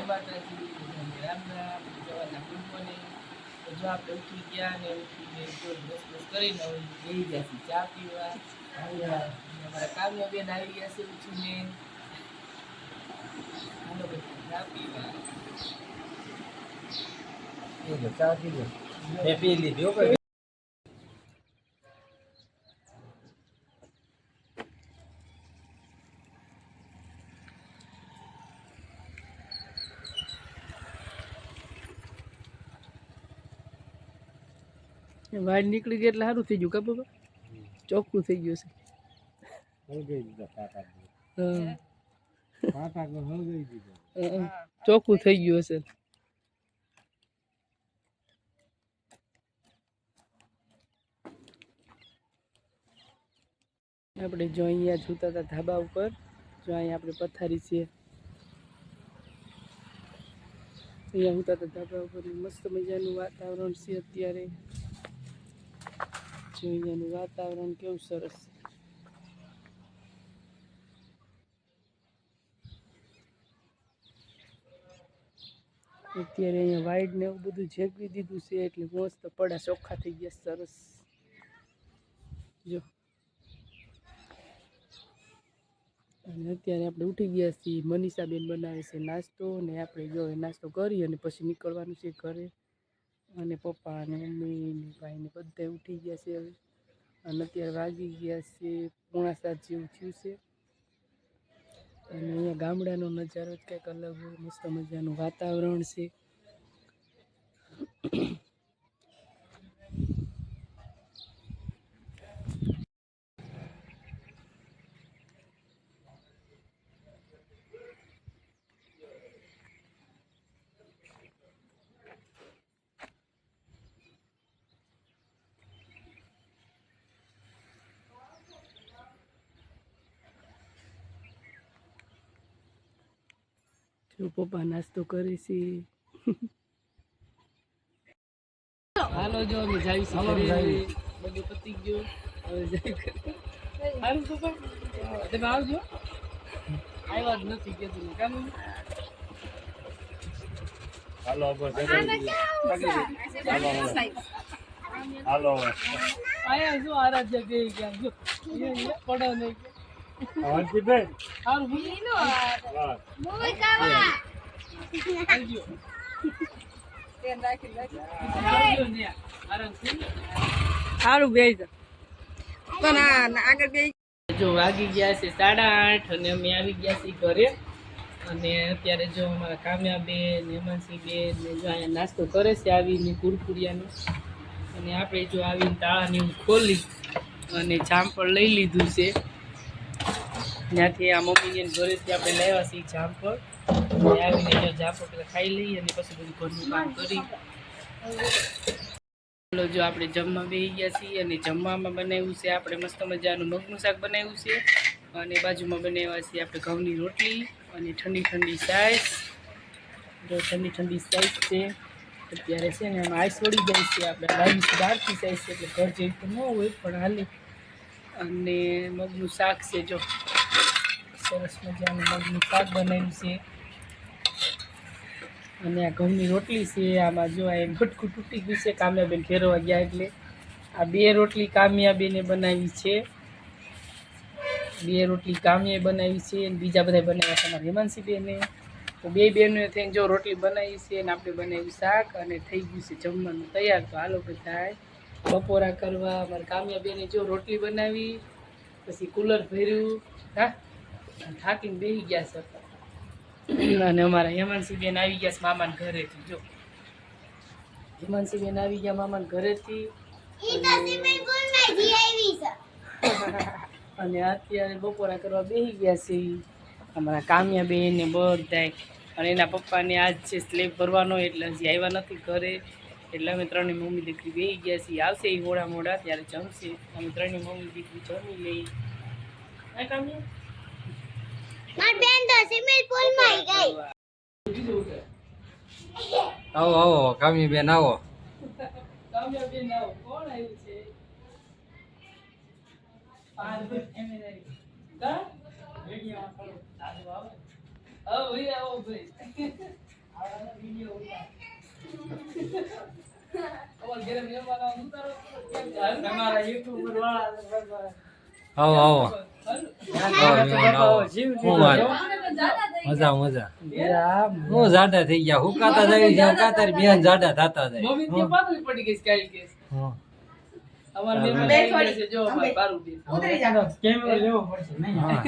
માતાજી, રામ રામ, જવાના ગુરુઓને. તો જો આપણે ઉઠી ગયા ને ઉઠીને જો બસ કરીને હવે બેસી ગયા છીએ ચા પીવા. અમારા કાવ્યા બેન આવી ગયા છે ઉઠીને. હાલો બધા ચા પીવા. ચા પીધો મેં પી લીધી હો. વાળ નીકળી ગઈ એટલે સારું થઈ ગયું કા બાબા, ચોખ્ખું થઈ ગયું છે. ચોખ્ખું થઈ ગયું હશે. આપણે જો અહીંયા જોતા હતા ધાબા ઉપર, જો અહીંયા આપણે પથારી છે, અહીંયા હોતા હતા ધાબા ઉપર. મસ્ત મજાનું વાતાવરણ છે અત્યારે. જો અહીંયાનું વાતાવરણ કેવું સરસ છે. અત્યારે અહીંયા વાઇડ ને એવું બધું જેકવી દીધું છે એટલે મસ્ત પડા ચોખ્ખા થઈ ગયા સરસ. જો અને અત્યારે આપણે ઉઠી ગયા છીએ. મનીષાબેન બનાવે છે નાસ્તો ને આપણે જો નાસ્તો કરી અને પછી નીકળવાનું છે ઘરે. અને પપ્પા અને મમ્મી ને ભાઈ ને બધા ઉઠી ગયા છે હવે. અને અત્યારે વાગી ગયા છે 6:45 જેવું થયું છે. અને અહીંયા ગામડાનો નજારો જ કંઈક અલગ હોય. મસ્ત મજાનું વાતાવરણ છે. જો પપ્પા નાસ્તો કરે છે. હાલો જો અમે જાય છે બધું પતી ગયું. હવે જાય સારું પપ્પા તમે આવજો. આવ્યા જ નથી કીધું કામ. હાલો હાલો આયા જો આરાધ્ય ગઈ ગયા જો પડો નહીં. સારું બે આગળ બે. જો વાગી ગયા છે 8:30 અને અમે આવી ગયા છીએ ઘરે. અને અત્યારે જો અમારા કામ્યા બેન, હેમાંસી બેન ને જો અહીંયા નાસ્તો કરે છે આવીને કુરકુરિયાનો. અને આપણે જો આવીને તાળાને એવું ખોલી અને જામફળ લઈ લીધું છે. ત્યાંથી આ મમ્મીને ઘરેથી આપણે લાવ્યા છીએ જામફળ. અને આવીને જો જામફળ પેલા ખાઈ લઈએ અને પછી બધું ઘરનું કામ કરી. ચાલો જો આપણે જમવા બેસી ગયા છીએ. અને જમવામાં બનાવ્યું છે આપણે મસ્ત મજાનું મગનું શાક બનાવ્યું છે. અને બાજુમાં બનાવ્યા છે આપણે ઘઉંની રોટલી અને ઠંડી ઠંડી સાઈસ. જો ઠંડી ઠંડી સાઈસ છે. અત્યારે છે ને આમાં આઈસ વળી જાય છે. આપણે બહારથી સાઈસ છે એટલે ઘર જેવી તો ન હોય પણ હાલે. અને મગનું શાક છે જો સરસ મજાનું મગનું શાક બનાવ્યું છે. અને આ ઘઉંની રોટલી છે. આમાં જો આ બટકું તૂટી ગયું છે કામ્યાબેન ફેરવા ગયા એટલે. આ 2 રોટલી કામ્યાબેને બનાવી છે. 2 રોટલી કામ્યાએ બનાવી છે અને બીજા બધા બનાવ્યા છે અમારા હેમાંસી બેને. તો 2 બહેનોએ થઈને જો રોટલી બનાવી છે અને આપણે બનાવ્યું શાક. અને થઈ ગયું છે જમવાનું તૈયાર. તો હાલો બધા બપોરા કરવા. અમારા કામ્યાબેને જો રોટલી બનાવી પછી કુલર ભર્યું. હા થાકીને બેસી ગયા છે. અને અમારા હેમાંસીબેન આવી ગયા છે મામાના ઘરેથી. જો હેમાંસીબેન આવી ગયા મામાના ઘરેથી. અને અત્યારે બપોરા કરવા બેસી ગયા છે અમારા કામ્યાબેન ને બધાય. અને એના પપ્પાને આજ છે સ્લેબ ભરવાનો એટલે હજી આવ્યા નથી ઘરે. એટલે અમે 3 મમ્મી દીકરી બેસી ગયા છીએ. આવશે એ મોડા મોડા ત્યારે જમશે. અમે 3 મમ્મી દીકરી જમી લઈ. હા કામ્યા આવો આવો કામી બેન આવો. કામ્યાબેન આવો. કોણ આવ્યું છે? આવો ભાઈ. તમારા યુટ્યુબર વાળા આવો આવો મજા મજા હું જાડા થઈ ગયા હુકાતા જાય છે હુકાતા બેન જાડા થતા જાય મમ્મી તે પાતળી પડી ગઈ છે કાલ કેસ હા. અમાર મહેમાન આવી ગયા છે જો અમાર પારું બેન કેમેરો લેવો પડશે નહીં હા.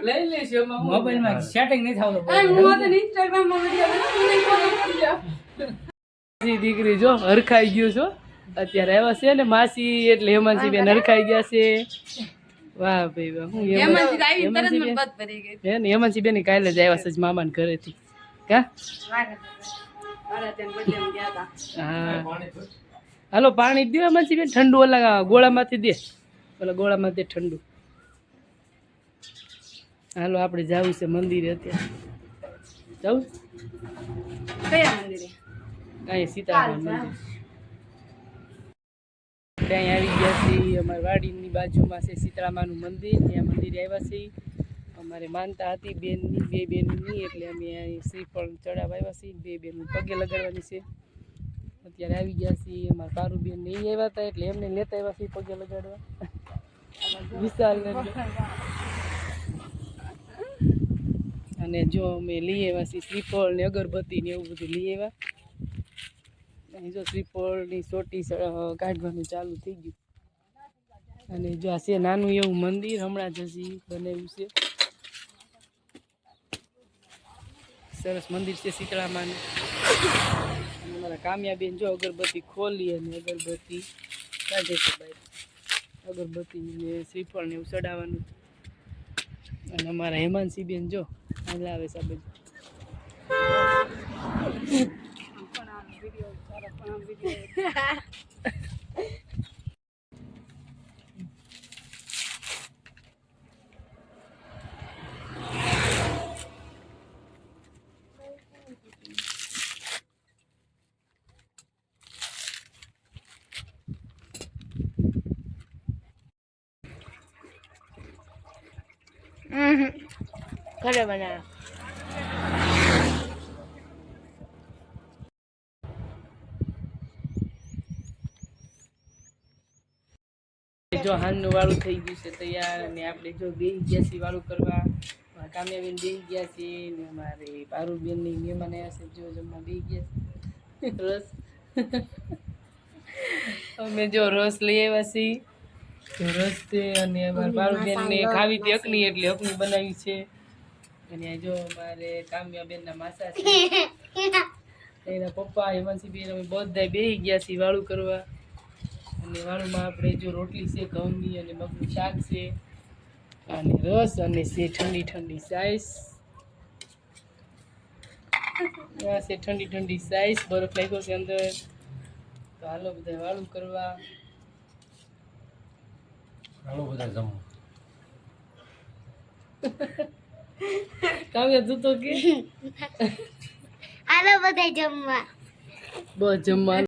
લઈ લેશું એમાં હું મોબાઈલમાં સેટિંગ નહીં થતું માસી દીકરી જો હરખાઈ ગયું છો અત્યારે આવ્યા છે ને માસી એટલે હેમાંસી બેન હરખાઈ ગયા છે વાહ ભાઈ વાહ હું હેમાંસી બેન કાલે જ આવ્યા છે મામાને ઘરેથી કા હા હાલો પાણી દો હેમાંસી બેન ઠંડુ ઓલા ગોળામાંથી દે ઓલા ગોળામાં દે ઠંડુ હાલો આપણે જવું છે મંદિરે અત્યારે જવું કયા મંદિરે અહીં સીતારામ મંદિર ત્યાં આવી ગયા છીએ અમારી વાડીની બાજુમાં છે સીતળામાનું મંદિર ત્યાં મંદિરે આવ્યા છીએ અમારે માનતા હતી બેનની બે બેનની એટલે અમે અહીં શ્રીફળ ચડાવવા આવ્યા છીએ બે બેનનું પગે લગાડવાની છે અત્યારે આવી ગયા છીએ અમારા પારુ બેન નહીં આવ્યા હતા એટલે એમને લેતા આવ્યા છીએ પગે લગાડવા વિશાલ અને જો અમે લઈ આવ્યા છીએ શ્રીફળ ને અગરબત્તી ને એવું બધું લઈ આવ્યા અહીં જો શ્રીફળની ચોટી કાઢવાનું ચાલુ થઈ ગયું અને જો આ છે નાનું એવું મંદિર હમણાં જ હજી બનાવ્યું છે સરસ મંદિર છે શીતળામાનું અને મારા કામ્યાબેન જો અગરબત્તી ખોલી અને અગરબત્તી કાઢે છે ભાઈ અગરબત્તી ને શ્રીફળ ને એવું ચડાવવાનું અને અમારા હેમાંસી બેન જો લાવે છે આ બધું ઘરે બનાવ્યા જો હાનનું વાળું થઈ ગયું છે તૈયાર અને આપણે જો બેસી ગયા છીએ વાળું કરવા મારા કામ્યાબેન બેસી ગયા છે ને અમારે પારુબેનની મહેમાન આવ્યા છે જો જમવા બેસી ગયા છે રસ અમે જો રસ લઈ આવ્યા છીએ જો રસ છે અને અમારા પારુબેનને ખાવી હતી અકની એટલે અકની બનાવી છે અને આ જો અમારે કામ્યાબેનના માસા છે એના પપ્પા હેમાંસી બેન અમે બધા બેસી ગયા છીએ વાળું કરવા અને વાળુમાં આપણે જો રોટલી છે ઘઉંની અને મગનું શાક છે અને રસ અને છે ઠંડી ઠંડી સાઈસ આ છે ઠંડી ઠંડી સાઈસ બરફ લાગ્યો છે અંદર તો હાલો બધા વાળું કરવા હાલો બધા જમો કાવ્યા તું તો કે આલો બધા જમવા બસ જમવા